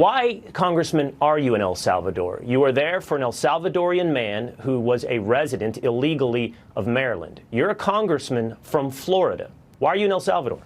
Why, Congressman, are you in El Salvador? You are there for an El Salvadorian man who was a resident illegally of Maryland. You're a congressman from Florida. Why are you in El Salvador?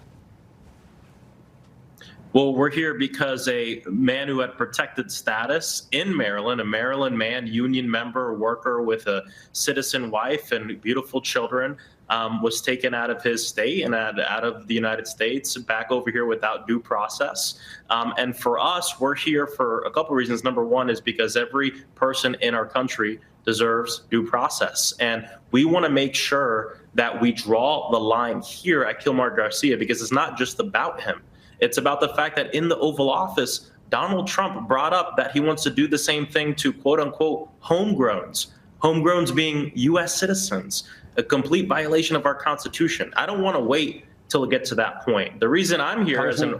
Well, we're here because a man who had protected status in Maryland, a Maryland man, union member, worker with a citizen wife and beautiful children, was taken out of his state and out of the United States back over here without due process. And for us, we're here for a couple of reasons. Number one is because every person in our country deserves due process. And we want to make sure that we draw the line here at Kilmar Garcia, because it's not just about him. It's about the fact that in the Oval Office, Donald Trump brought up that he wants to do the same thing to quote unquote homegrowns, homegrowns being U.S. citizens, a complete violation of our Constitution. I don't want to wait till it gets to that point. The reason I'm here as a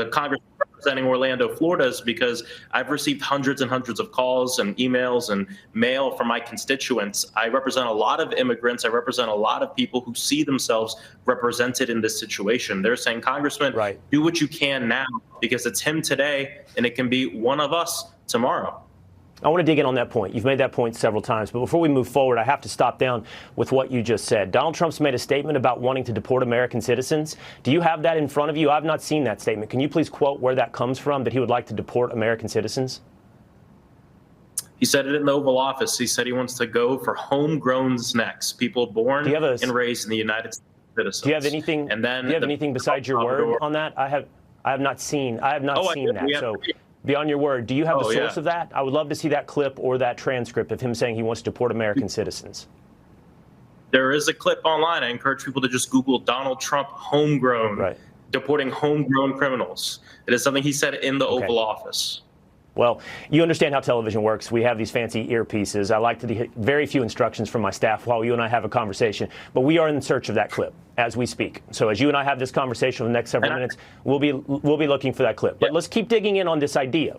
congressman representing Orlando, Florida, is because I've received hundreds and hundreds of calls and emails and mail from my constituents. I represent a lot of immigrants. I represent a lot of people who see themselves represented in this situation. They're saying, Congressman, do what you can now, because it's him today and it can be one of us tomorrow. I want to dig in on that point. You've made that point several times. But before we move forward, I have to stop down with what you just said. Donald Trump's made a statement about wanting to deport American citizens. Do you have that in front of you? I've not seen that statement. Can you please quote where that comes from, that he would like to deport American citizens? He said it in the Oval Office. He said he wants to go for homegrowns next, people born and raised in the United States. Citizens. Do you have anything? And then do you have anything besides your word on that? I have not seen that. So beyond your word, do you have the source of that? I would love to see that clip or that transcript of him saying he wants to deport American citizens. There is a clip online. I encourage people to just Google Donald Trump homegrown, deporting homegrown criminals. It is something he said in the Oval Office. Well, you understand how television works. We have these fancy earpieces. I like to hear very few instructions from my staff while you and I have a conversation. But we are in search of that clip as we speak. So as you and I have this conversation for the next several minutes, we'll be looking for that clip. But let's keep digging in on this idea.